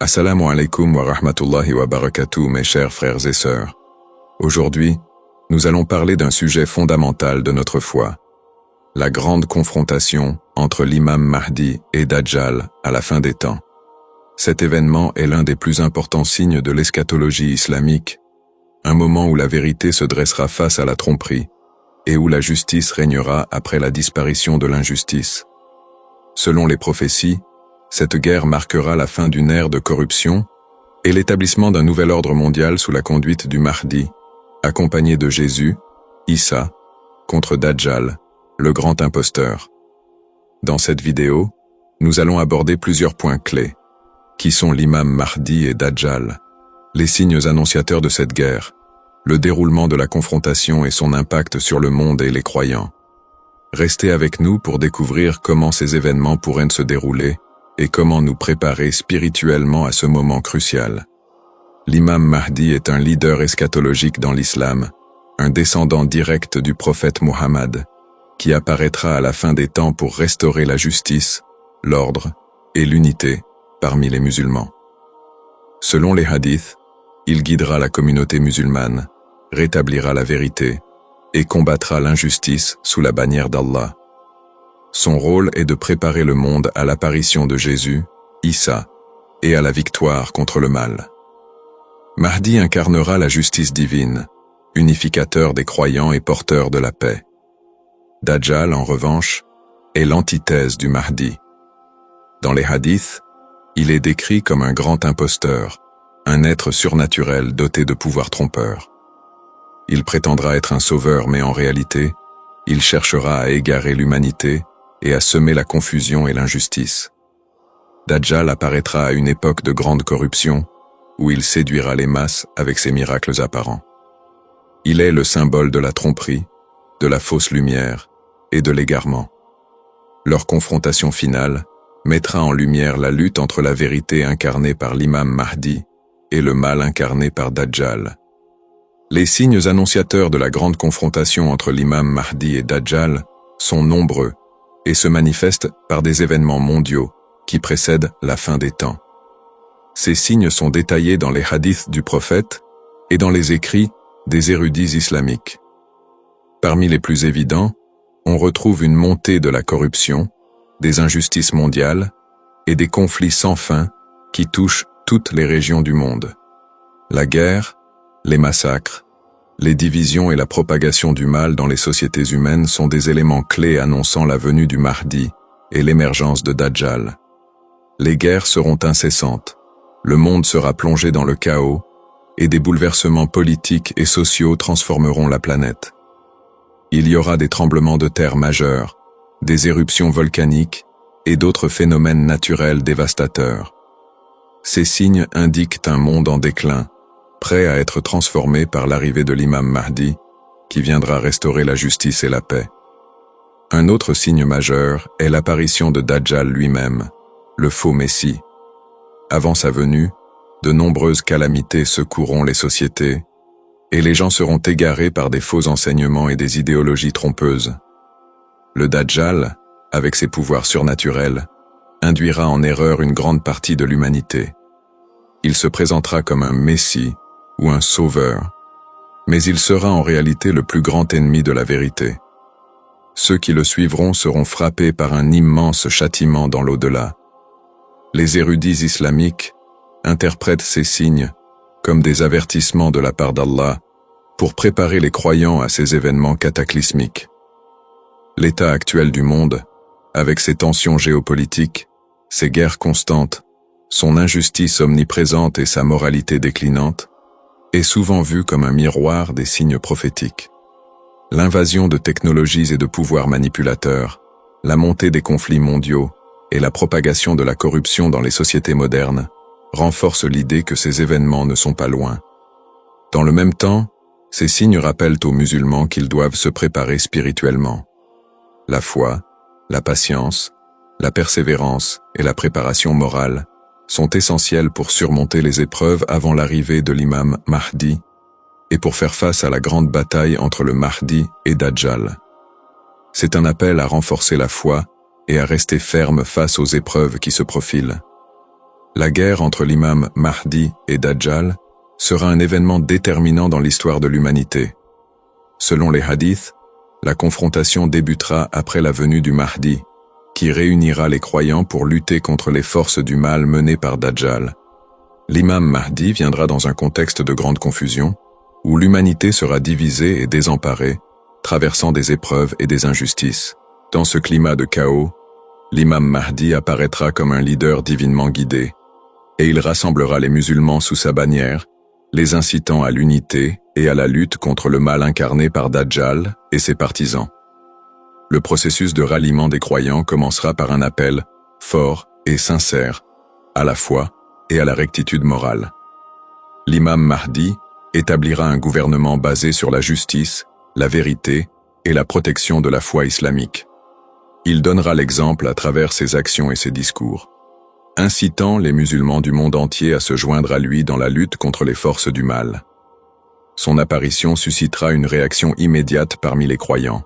Assalamu alaikum wa rahmatullahi wa barakatuh, mes chers frères et sœurs. Aujourd'hui, nous allons parler d'un sujet fondamental de notre foi. La grande confrontation entre l'imam Mahdi et Dajjal à la fin des temps. Cet événement est l'un des plus importants signes de l'eschatologie islamique, un moment où la vérité se dressera face à la tromperie et où la justice régnera après la disparition de l'injustice. Selon les prophéties, cette guerre marquera la fin d'une ère de corruption et l'établissement d'un nouvel ordre mondial sous la conduite du Mahdi, accompagné de Jésus, Issa, contre Dajjal, le grand imposteur. Dans cette vidéo, nous allons aborder plusieurs points clés. Qui sont l'imam Mahdi et Dajjal? Les signes annonciateurs de cette guerre, le déroulement de la confrontation et son impact sur le monde et les croyants. Restez avec nous pour découvrir comment ces événements pourraient se dérouler et comment nous préparer spirituellement à ce moment crucial. L'imam Mahdi est un leader eschatologique dans l'islam, un descendant direct du prophète Muhammad, qui apparaîtra à la fin des temps pour restaurer la justice, l'ordre et l'unité parmi les musulmans. Selon les hadiths, il guidera la communauté musulmane, rétablira la vérité et combattra l'injustice sous la bannière d'Allah. Son rôle est de préparer le monde à l'apparition de Jésus, Issa, et à la victoire contre le mal. Mahdi incarnera la justice divine, unificateur des croyants et porteur de la paix. Dajjal, en revanche, est l'antithèse du Mahdi. Dans les hadiths, il est décrit comme un grand imposteur, un être surnaturel doté de pouvoirs trompeurs. Il prétendra être un sauveur, mais en réalité, il cherchera à égarer l'humanité et à semer la confusion et l'injustice. Dajjal apparaîtra à une époque de grande corruption, où il séduira les masses avec ses miracles apparents. Il est le symbole de la tromperie, de la fausse lumière et de l'égarement. Leur confrontation finale mettra en lumière la lutte entre la vérité incarnée par l'imam Mahdi et le mal incarné par Dajjal. Les signes annonciateurs de la grande confrontation entre l'imam Mahdi et Dajjal sont nombreux et se manifestent par des événements mondiaux qui précèdent la fin des temps. Ces signes sont détaillés dans les hadiths du prophète et dans les écrits des érudits islamiques. Parmi les plus évidents, on retrouve une montée de la corruption, des injustices mondiales et des conflits sans fin qui touchent toutes les régions du monde. La guerre, les massacres, les divisions et la propagation du mal dans les sociétés humaines sont des éléments clés annonçant la venue du Mahdi et l'émergence de Dajjal. Les guerres seront incessantes, le monde sera plongé dans le chaos et des bouleversements politiques et sociaux transformeront la planète. Il y aura des tremblements de terre majeurs, des éruptions volcaniques et d'autres phénomènes naturels dévastateurs. Ces signes indiquent un monde en déclin, prêt à être transformé par l'arrivée de l'imam Mahdi, qui viendra restaurer la justice et la paix. Un autre signe majeur est l'apparition de Dajjal lui-même, le faux Messie. Avant sa venue, de nombreuses calamités secoueront les sociétés, et les gens seront égarés par des faux enseignements et des idéologies trompeuses. Le Dajjal, avec ses pouvoirs surnaturels, induira en erreur une grande partie de l'humanité. Il se présentera comme un Messie ou un sauveur, mais il sera en réalité le plus grand ennemi de la vérité. Ceux qui le suivront seront frappés par un immense châtiment dans l'au-delà. Les érudits islamiques interprètent ces signes comme des avertissements de la part d'Allah pour préparer les croyants à ces événements cataclysmiques. L'état actuel du monde, avec ses tensions géopolitiques, ses guerres constantes, son injustice omniprésente et sa moralité déclinante, est souvent vu comme un miroir des signes prophétiques. L'invasion de technologies et de pouvoirs manipulateurs, la montée des conflits mondiaux et la propagation de la corruption dans les sociétés modernes renforcent l'idée que ces événements ne sont pas loin. Dans le même temps, ces signes rappellent aux musulmans qu'ils doivent se préparer spirituellement. La foi, la patience, la persévérance et la préparation morale sont essentielles pour surmonter les épreuves avant l'arrivée de l'imam Mahdi et pour faire face à la grande bataille entre le Mahdi et Dajjal. C'est un appel à renforcer la foi et à rester ferme face aux épreuves qui se profilent. La guerre entre l'imam Mahdi et Dajjal sera un événement déterminant dans l'histoire de l'humanité. Selon les hadiths, la confrontation débutera après la venue du Mahdi, qui réunira les croyants pour lutter contre les forces du mal menées par Dajjal. L'imam Mahdi viendra dans un contexte de grande confusion, où l'humanité sera divisée et désemparée, traversant des épreuves et des injustices. Dans ce climat de chaos, l'imam Mahdi apparaîtra comme un leader divinement guidé, et il rassemblera les musulmans sous sa bannière, les incitant à l'unité et à la lutte contre le mal incarné par Dajjal et ses partisans. Le processus de ralliement des croyants commencera par un appel fort et sincère à la foi et à la rectitude morale. L'imam Mahdi établira un gouvernement basé sur la justice, la vérité et la protection de la foi islamique. Il donnera l'exemple à travers ses actions et ses discours, incitant les musulmans du monde entier à se joindre à lui dans la lutte contre les forces du mal. Son apparition suscitera une réaction immédiate parmi les croyants,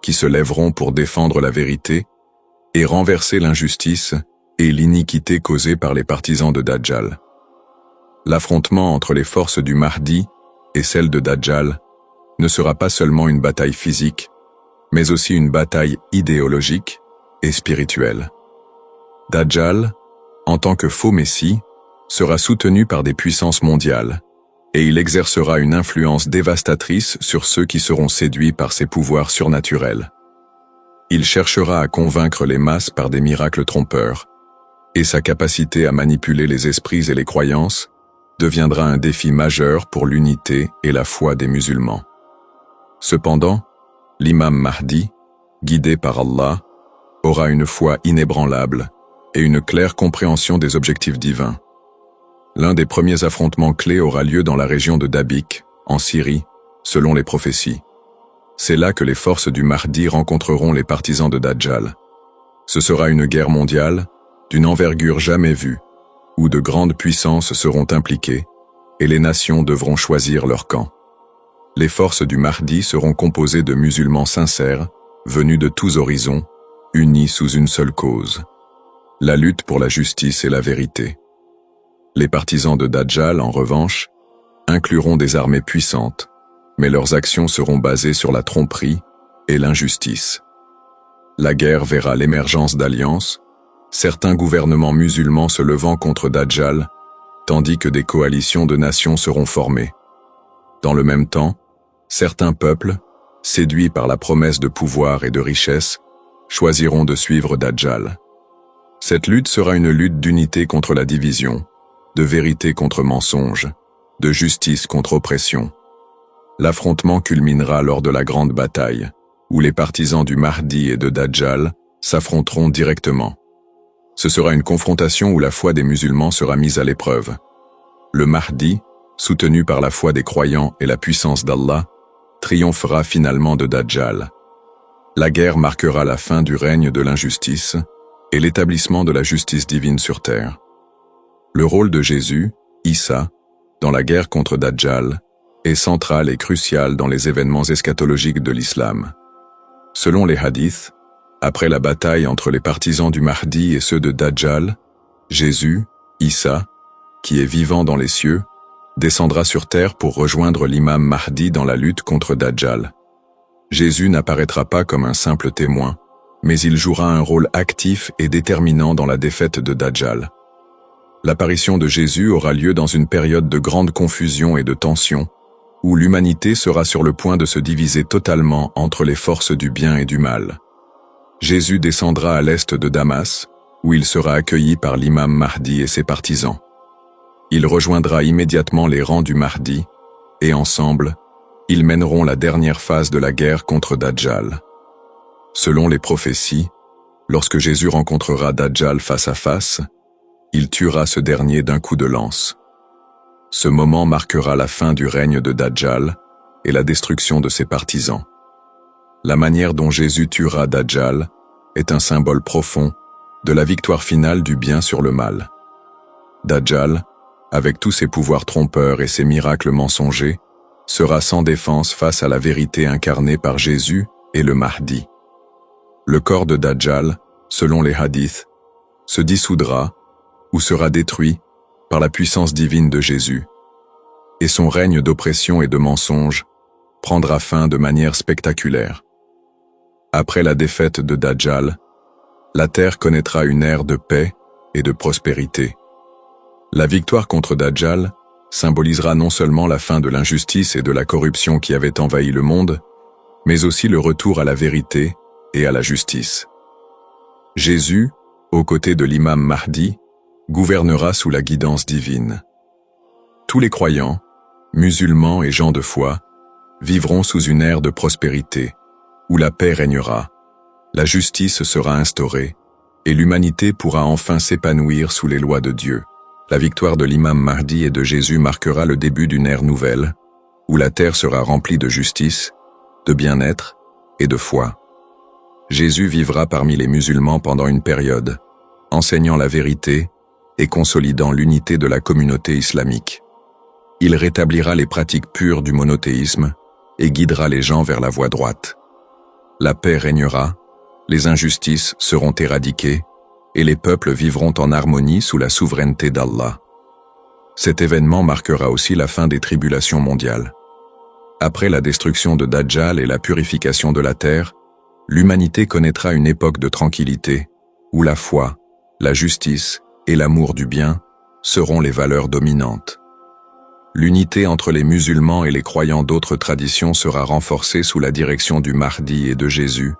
qui se lèveront pour défendre la vérité et renverser l'injustice et l'iniquité causée par les partisans de Dajjal. L'affrontement entre les forces du Mahdi et celles de Dajjal ne sera pas seulement une bataille physique, mais aussi une bataille idéologique et spirituelle. Dajjal, en tant que faux messie, sera soutenu par des puissances mondiales, et il exercera une influence dévastatrice sur ceux qui seront séduits par ses pouvoirs surnaturels. Il cherchera à convaincre les masses par des miracles trompeurs, et sa capacité à manipuler les esprits et les croyances deviendra un défi majeur pour l'unité et la foi des musulmans. Cependant, l'imam Mahdi, guidé par Allah, aura une foi inébranlable et une claire compréhension des objectifs divins. L'un des premiers affrontements clés aura lieu dans la région de Dabiq, en Syrie, selon les prophéties. C'est là que les forces du Mahdi rencontreront les partisans de Dajjal. Ce sera une guerre mondiale, d'une envergure jamais vue, où de grandes puissances seront impliquées, et les nations devront choisir leur camp. Les forces du Mahdi seront composées de musulmans sincères, venus de tous horizons, unis sous une seule cause: la lutte pour la justice et la vérité. Les partisans de Dajjal, en revanche, incluront des armées puissantes, mais leurs actions seront basées sur la tromperie et l'injustice. La guerre verra l'émergence d'alliances, certains gouvernements musulmans se levant contre Dajjal, tandis que des coalitions de nations seront formées. Dans le même temps, certains peuples, séduits par la promesse de pouvoir et de richesse, choisiront de suivre Dajjal. Cette lutte sera une lutte d'unité contre la division, de vérité contre mensonge, de justice contre oppression. L'affrontement culminera lors de la grande bataille, où les partisans du Mahdi et de Dajjal s'affronteront directement. Ce sera une confrontation où la foi des musulmans sera mise à l'épreuve. Le Mahdi, soutenu par la foi des croyants et la puissance d'Allah, triomphera finalement de Dajjal. La guerre marquera la fin du règne de l'injustice et l'établissement de la justice divine sur terre. Le rôle de Jésus, Issa, dans la guerre contre Dajjal, est central et crucial dans les événements eschatologiques de l'islam. Selon les hadiths, après la bataille entre les partisans du Mahdi et ceux de Dajjal, Jésus, Issa, qui est vivant dans les cieux, descendra sur terre pour rejoindre l'imam Mahdi dans la lutte contre Dajjal. Jésus n'apparaîtra pas comme un simple témoin, mais il jouera un rôle actif et déterminant dans la défaite de Dajjal. L'apparition de Jésus aura lieu dans une période de grande confusion et de tension, où l'humanité sera sur le point de se diviser totalement entre les forces du bien et du mal. Jésus descendra à l'est de Damas, où il sera accueilli par l'imam Mahdi et ses partisans. Il rejoindra immédiatement les rangs du Mahdi, et ensemble, ils mèneront la dernière phase de la guerre contre Dajjal. Selon les prophéties, lorsque Jésus rencontrera Dajjal face à face, il tuera ce dernier d'un coup de lance. Ce moment marquera la fin du règne de Dajjal et la destruction de ses partisans. La manière dont Jésus tuera Dajjal est un symbole profond de la victoire finale du bien sur le mal. Dajjal, avec tous ses pouvoirs trompeurs et ses miracles mensongers, sera sans défense face à la vérité incarnée par Jésus et le Mahdi. Le corps de Dajjal, selon les hadiths, se dissoudra ou sera détruit par la puissance divine de Jésus, et son règne d'oppression et de mensonge prendra fin de manière spectaculaire. Après la défaite de Dajjal, la terre connaîtra une ère de paix et de prospérité. La victoire contre Dajjal symbolisera non seulement la fin de l'injustice et de la corruption qui avaient envahi le monde, mais aussi le retour à la vérité et à la justice. Jésus, aux côtés de l'imam Mahdi, gouvernera sous la guidance divine. Tous les croyants, musulmans et gens de foi, vivront sous une ère de prospérité, où la paix régnera, la justice sera instaurée, et l'humanité pourra enfin s'épanouir sous les lois de Dieu. La victoire de l'imam Mahdi et de Jésus marquera le début d'une ère nouvelle, où la terre sera remplie de justice, de bien-être et de foi. Jésus vivra parmi les musulmans pendant une période, enseignant la vérité et consolidant l'unité de la communauté islamique. Il rétablira les pratiques pures du monothéisme et guidera les gens vers la voie droite. La paix régnera, les injustices seront éradiquées et les peuples vivront en harmonie sous la souveraineté d'Allah. Cet événement marquera aussi la fin des tribulations mondiales. Après la destruction de Dajjal et la purification de la terre, l'humanité connaîtra une époque de tranquillité, où la foi, la justice et l'amour du bien seront les valeurs dominantes. L'unité entre les musulmans et les croyants d'autres traditions sera renforcée sous la direction du Mahdi et de Jésus,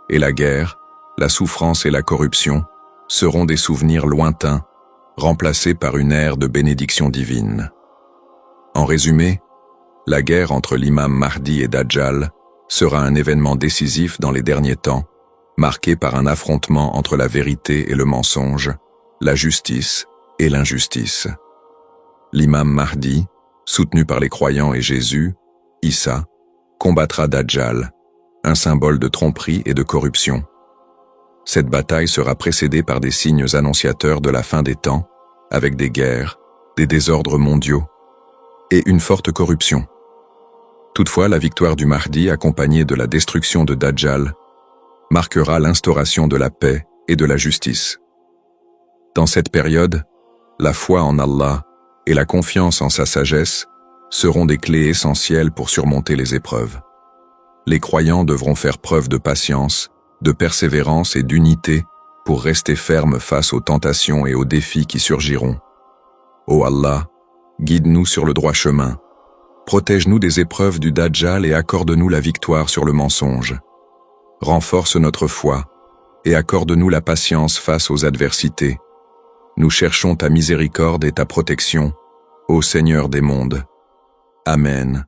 et la guerre, la souffrance et la corruption seront des souvenirs lointains, remplacés par une ère de bénédiction divine. En résumé, la guerre entre l'imam Mahdi et Dajjal sera un événement décisif dans les derniers temps, marqué par un affrontement entre la vérité et le mensonge, la justice et l'injustice. L'imam Mahdi, soutenu par les croyants et Jésus, Issa, combattra Dajjal, un symbole de tromperie et de corruption. Cette bataille sera précédée par des signes annonciateurs de la fin des temps, avec des guerres, des désordres mondiaux et une forte corruption. Toutefois, la victoire du Mahdi, accompagnée de la destruction de Dajjal, marquera l'instauration de la paix et de la justice. Dans cette période, la foi en Allah et la confiance en sa sagesse seront des clés essentielles pour surmonter les épreuves. Les croyants devront faire preuve de patience, de persévérance et d'unité pour rester fermes face aux tentations et aux défis qui surgiront. Ô Allah, guide-nous sur le droit chemin. Protège-nous des épreuves du Dajjal et accorde-nous la victoire sur le mensonge. Renforce notre foi et accorde-nous la patience face aux adversités. Nous cherchons ta miséricorde et ta protection, ô Seigneur des mondes. Amen.